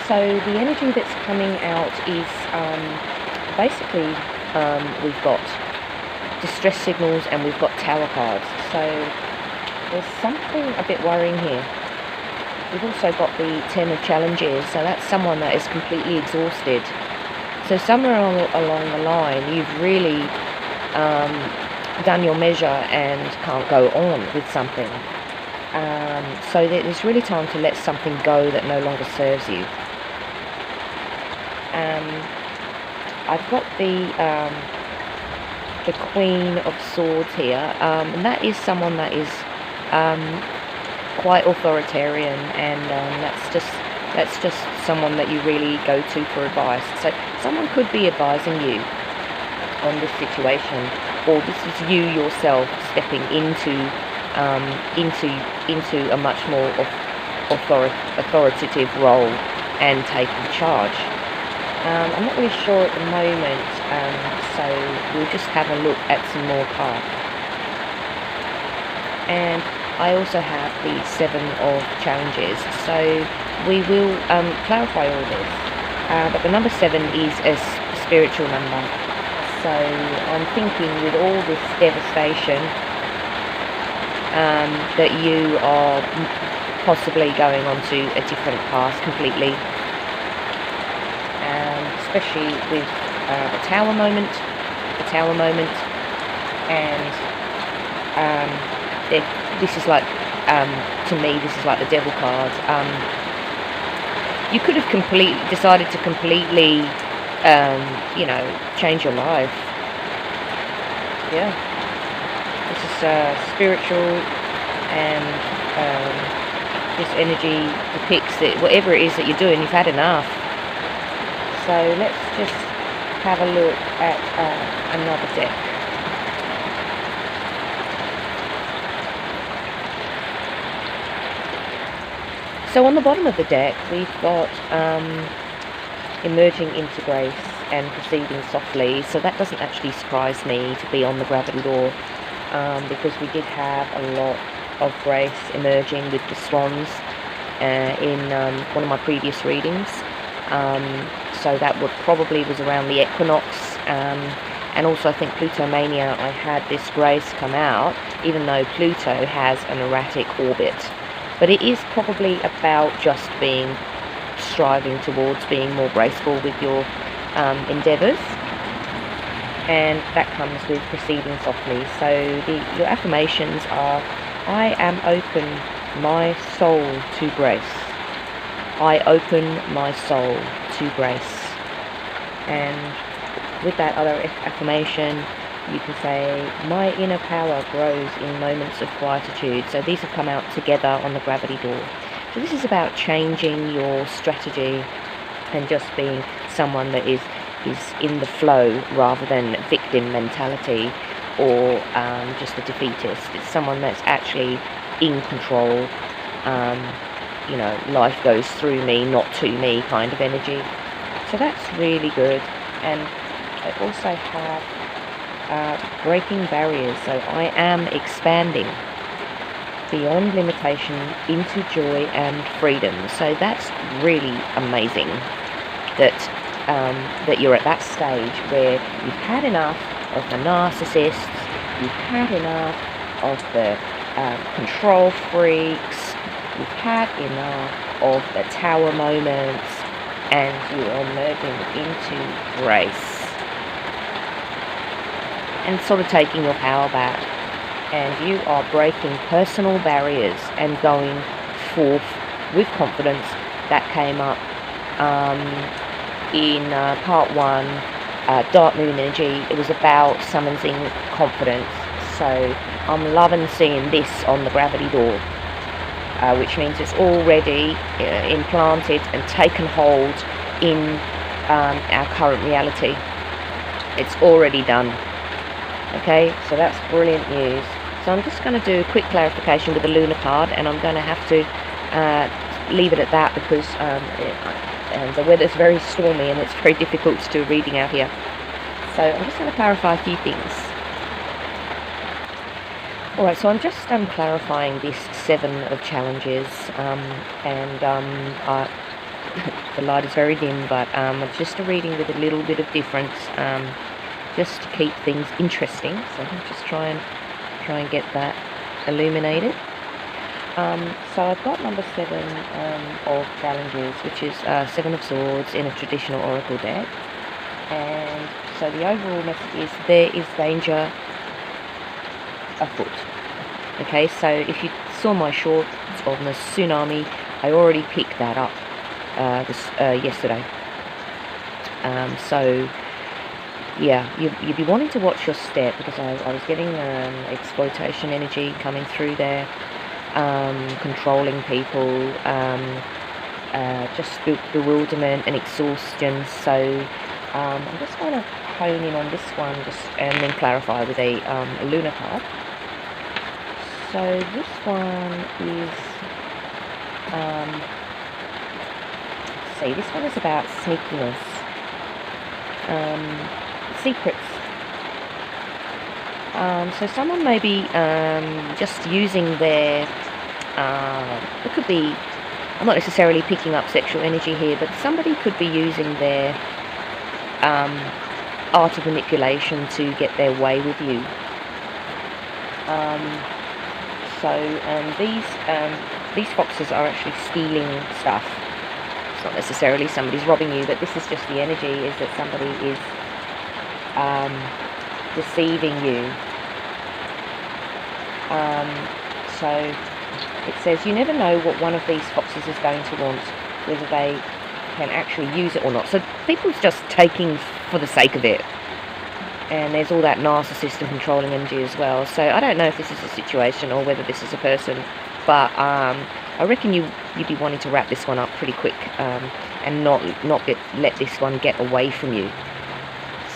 So the energy that's coming out is basically we've got distress signals and we've got tower cards. So there's something a bit worrying here. We've also got the 10 of challenges, so that's someone that is completely exhausted. So somewhere along the line you've really done your measure and can't go on with something. So there's really time to let something go that no longer serves you. I've got the Queen of Swords here, and that is someone that is quite authoritarian, and that's just someone that you really go to for advice. So someone could be advising you on this situation, or this is you yourself stepping into a much more authoritative role and taking charge. I'm not really sure at the moment, so we'll just have a look at some more cards. And I also have the 7 of challenges, so we will clarify all this. But the number 7 is a spiritual number, so I'm thinking with all this devastation that you are possibly going on to a different path completely, especially with the tower moment, and this is like, to me, this is like the devil card. You could have decided to completely, change your life. Yeah. This is spiritual, and this energy depicts that whatever it is that you're doing, you've had enough. So let's just have a look at another deck. So on the bottom of the deck, we've got emerging into grace and proceeding softly. So that doesn't actually surprise me to be on the gravity door, because we did have a lot of grace emerging with the swans in one of my previous readings. So that probably was around the equinox, and also I think Plutomania, I had this grace come out, even though Pluto has an erratic orbit. But it is probably about just striving towards being more graceful with your endeavours, and that comes with proceeding softly. So your affirmations are: I am open my soul to grace. I open my soul to grace. And with that other affirmation, you can say, my inner power grows in moments of quietude. So these have come out together on the gravity door. So this is about changing your strategy and just being someone that is in the flow rather than victim mentality, or just a defeatist. It's someone that's actually in control. Life goes through me, not to me kind of energy. So that's really good. And I also have breaking barriers. So I am expanding beyond limitation into joy and freedom. So that's really amazing that you're at that stage where you've had enough of the narcissists, you've had enough of the control freaks, you've had enough of the tower moments, and you are merging into grace and sort of taking your power back, and you are breaking personal barriers and going forth with confidence. That came up in part 1, Dark Moon Energy. It was about summoning confidence. So I'm loving seeing this on the gravity door, which means it's already implanted and taken hold in our current reality. It's already done. Okay, so that's brilliant news. So I'm just going to do a quick clarification with the LUNAR card, and I'm going to have to leave it at that because the weather's very stormy and it's very difficult to do a reading out here. So I'm just going to clarify a few things. Alright, so I'm just clarifying this 7 of challenges, and the light is very dim, but it's just a reading with a little bit of difference, just to keep things interesting. So I'll just try and get that illuminated. So I've got number 7 of challenges, which is 7 of Swords in a traditional oracle deck. And so the overall message is there is danger afoot. Okay, so if you saw my shorts on the tsunami, I already picked that up yesterday. So yeah, you'd be wanting to watch your step, because I was getting exploitation energy coming through there, controlling people, just bewilderment and exhaustion. So I'm just going to hone in on this one, and then clarify with a LUNAR card. So this one is, let's see, this one is about sneakiness, secrets. So someone may be just using their, it could be, I'm not necessarily picking up sexual energy here, but somebody could be using their art of manipulation to get their way with you. These foxes are actually stealing stuff. It's not necessarily somebody's robbing you, but this is just the energy, is that somebody is deceiving you. So it says you never know what one of these foxes is going to want, whether they can actually use it or not. So people's just taking for the sake of it. And there's all that narcissist and controlling energy as well. So I don't know if this is a situation or whether this is a person, but I reckon you'd be wanting to wrap this one up pretty quick, and not let this one get away from you.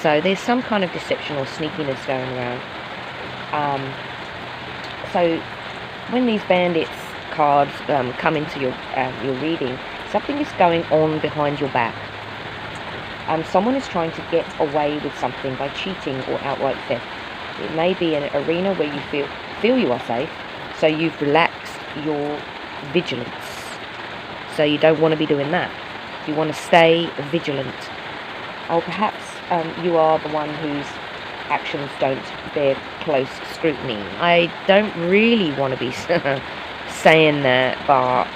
So there's some kind of deception or sneakiness going around. So when these bandits cards come into your reading, something is going on behind your back. Someone is trying to get away with something by cheating or outright theft. It may be an arena where you feel you are safe, so you've relaxed your vigilance. So you don't want to be doing that. You want to stay vigilant. Or perhaps you are the one whose actions don't bear close scrutiny. I don't really want to be saying that, but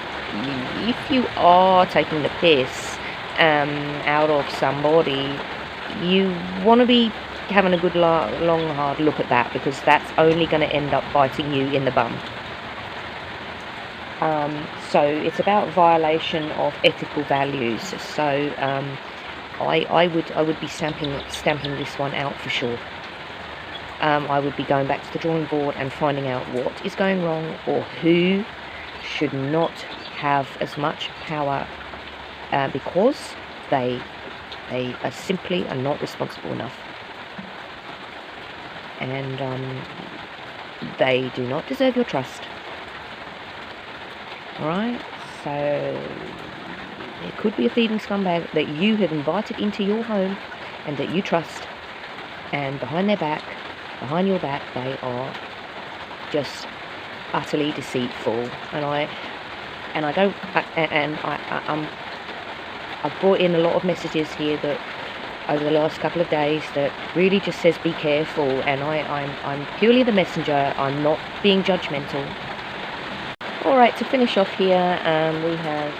if you are taking the piss out of somebody, you want to be having a good long hard look at that, because that's only going to end up biting you in the bum. So it's about violation of ethical values. So I would be stamping this one out for sure. I would be going back to the drawing board and finding out what is going wrong, or who should not have as much power, because they are simply are not responsible enough, and they do not deserve your trust. Alright, so it could be a thieving scumbag that you have invited into your home and that you trust, and behind your back they are just utterly deceitful. I've brought in a lot of messages here that over the last couple of days that really just says be careful, and I'm purely the messenger. I'm not being judgmental. Alright, to finish off here, we have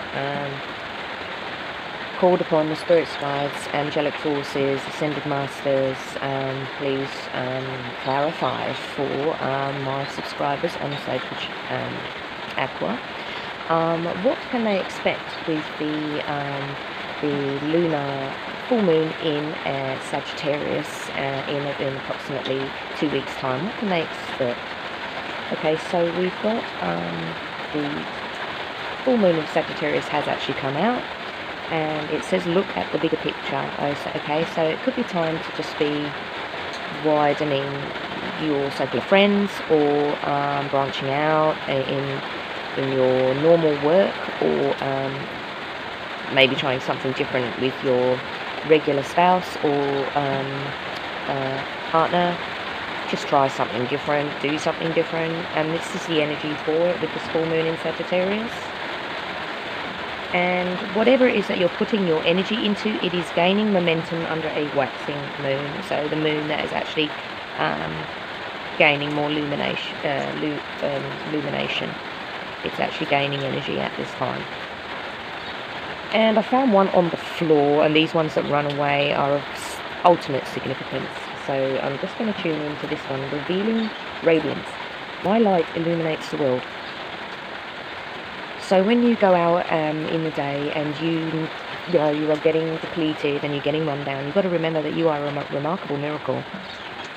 called upon the spirit guides, angelic forces, ascended masters, please clarify for my subscribers on Sage of Aqua. What can they expect with the lunar full moon in Sagittarius in approximately 2 weeks' time? What can they expect? Okay, so we've got the full moon of Sagittarius has actually come out, and it says look at the bigger picture. Okay, so it could be time to just be widening your circle of friends, or branching out in your normal work, or maybe trying something different with your regular spouse or partner. Just try something different, do something different, and this is the energy for it with this full moon in Sagittarius. And whatever it is that you're putting your energy into, it is gaining momentum under a waxing moon. So the moon that is actually gaining more lumination. It's actually gaining energy at this time. And I found one on the floor, and these ones that run away are of ultimate significance. So I'm just going to tune into this one. Revealing radiance. My light illuminates the world. So when you go out in the day and you are getting depleted and you're getting run down, you've got to remember that you are a remarkable miracle,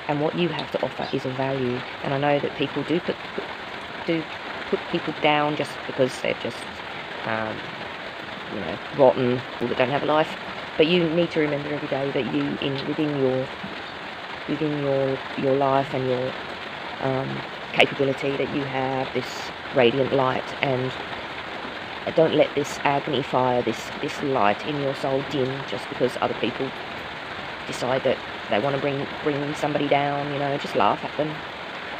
and what you have to offer is of value. And I know that people do put people down just because they're just rotten, or that don't have a life. But you need to remember every day that you within your life and your capability, that you have this radiant light, and don't let this agony fire, this light in your soul dim just because other people decide that they want to bring somebody down. Just laugh at them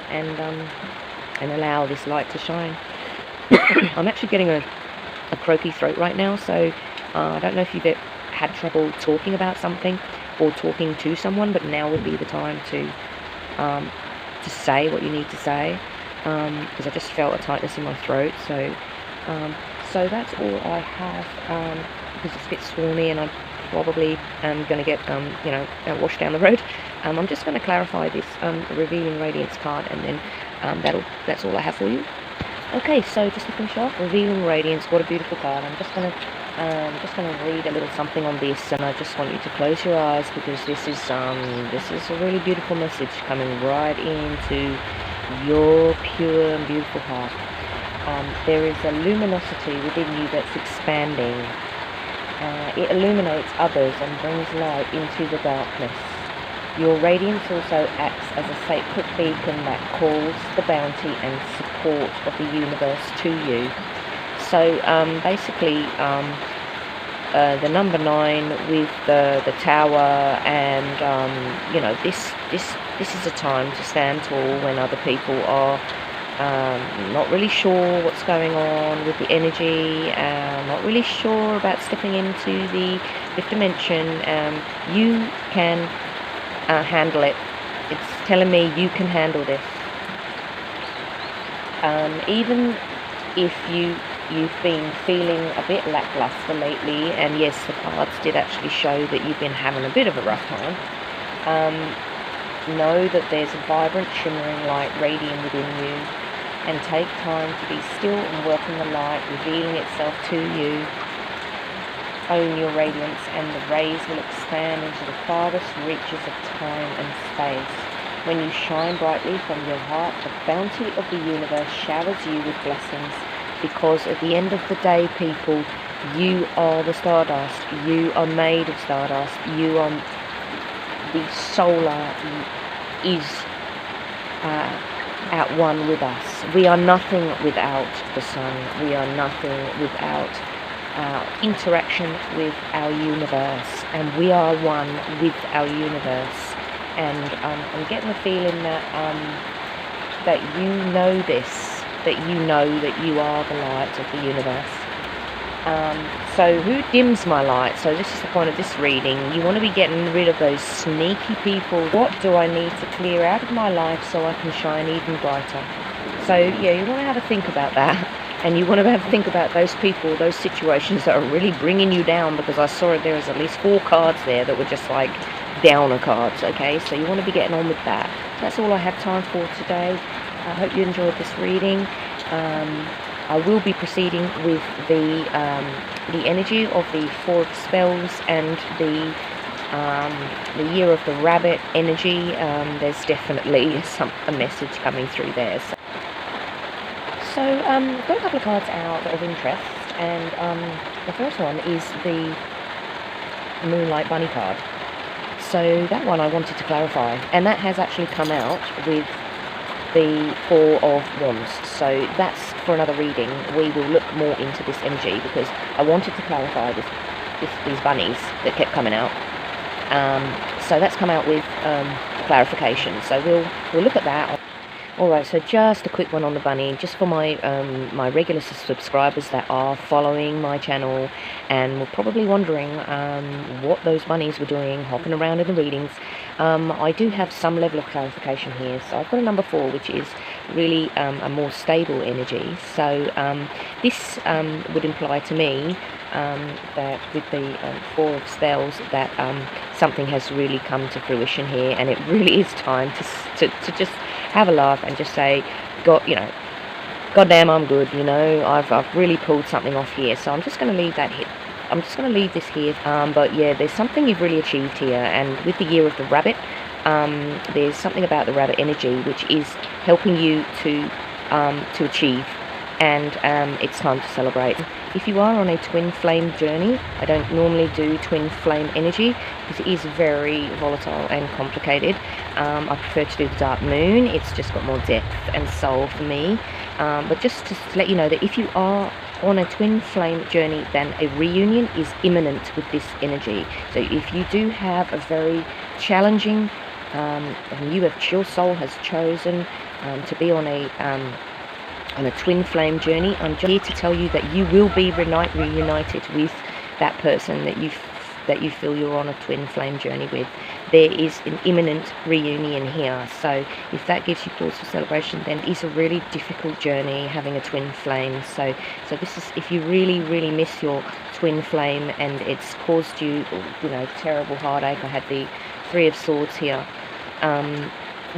and allow this light to shine. I'm actually getting a croaky throat right now, so I don't know if you've had trouble talking about something or talking to someone, but now would be the time to say what you need to say, because I just felt a tightness in my throat. So that's all I have, because it's a bit stormy and I'm probably going to get washed down the road. I'm just going to clarify this revealing radiance card, and then that's all I have for you. Okay, so just to finish off, revealing radiance. What a beautiful card. I'm just going to read a little something on this, and I just want you to close your eyes, because this is a really beautiful message coming right into your pure and beautiful heart. There is a luminosity within you that's expanding. It illuminates others and brings light into the darkness. Your radiance also acts as a sacred beacon that calls the bounty and support of the universe to you. So basically, the number 9 with the tower, and this is a time to stand tall when other people are not really sure what's going on with the energy, not really sure about stepping into the 5th dimension. You can handle it. It's telling me you can handle this. Even if you've been feeling a bit lackluster lately, and yes, the cards did actually show that you've been having a bit of a rough time, know that there's a vibrant, shimmering light radiating within you, and take time to be still and work on the light revealing itself to you. Own your radiance, and the rays will expand into the farthest reaches of time and space. When you shine brightly from your heart, the bounty of the universe showers you with blessings, because at the end of the day, people, you are the stardust. You are made of stardust. You are the solar is at one with us. We are nothing without the sun. We are nothing without our interaction with our universe, and we are one with our universe. And I'm getting the feeling that that you know this, that you know that you are the light of the universe. So who dims my light? So this is the point of this reading. You want to be getting rid of those sneaky people. What do I need to clear out of my life so I can shine even brighter? So yeah, you want to have a think about that. And you want to have a think about those people, those situations that are really bringing you down, because I saw there was at least 4 cards there that were just like downer cards, okay? So you want to be getting on with that. That's all I have time for today. I hope you enjoyed this reading. I will be proceeding with the energy of the 4 of spells and the year of the rabbit energy. There's definitely a message coming through there. So I've got a couple of cards out of interest, and the first one is the Moonlight Bunny card. So that one I wanted to clarify, and that has actually come out with the 4 of Wands. So that's for another reading. We will look more into this energy, because I wanted to clarify these bunnies that kept coming out. So that's come out with clarification. So we'll look at that. Alright, so just a quick one on the bunny, just for my my regular subscribers that are following my channel and were probably wondering what those bunnies were doing, hopping around in the readings. I do have some level of clarification here. So I've got a number 4, which is really a more stable energy. So this would imply to me that with the 4 of spells that something has really come to fruition here, and it really is time to just have a laugh and just say, God, you know, goddamn, I'm good. You know, I've really pulled something off here. So I'm just going to leave that here. I'm just going to leave this here. But yeah, there's something you've really achieved here, and with the year of the rabbit, there's something about the rabbit energy which is helping you to achieve, and it's time to celebrate. If you are on a twin flame journey, I don't normally do twin flame energy because it is very volatile and complicated. I prefer to do the dark moon. It's just got more depth and soul for me. But just to let you know that if you are on a twin flame journey, then a reunion is imminent with this energy. So if you do have a very challenging and your soul has chosen to be on a twin flame journey, I'm just here to tell you that you will be reunited with that person that you feel you're on a twin flame journey with. There is an imminent reunion here. So if that gives you cause for celebration, then it's a really difficult journey having a twin flame. So this is, if you really miss your twin flame and it's caused you, you know, terrible heartache. I had the 3 of Swords here.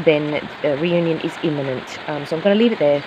Then a reunion is imminent. So I'm going to leave it there.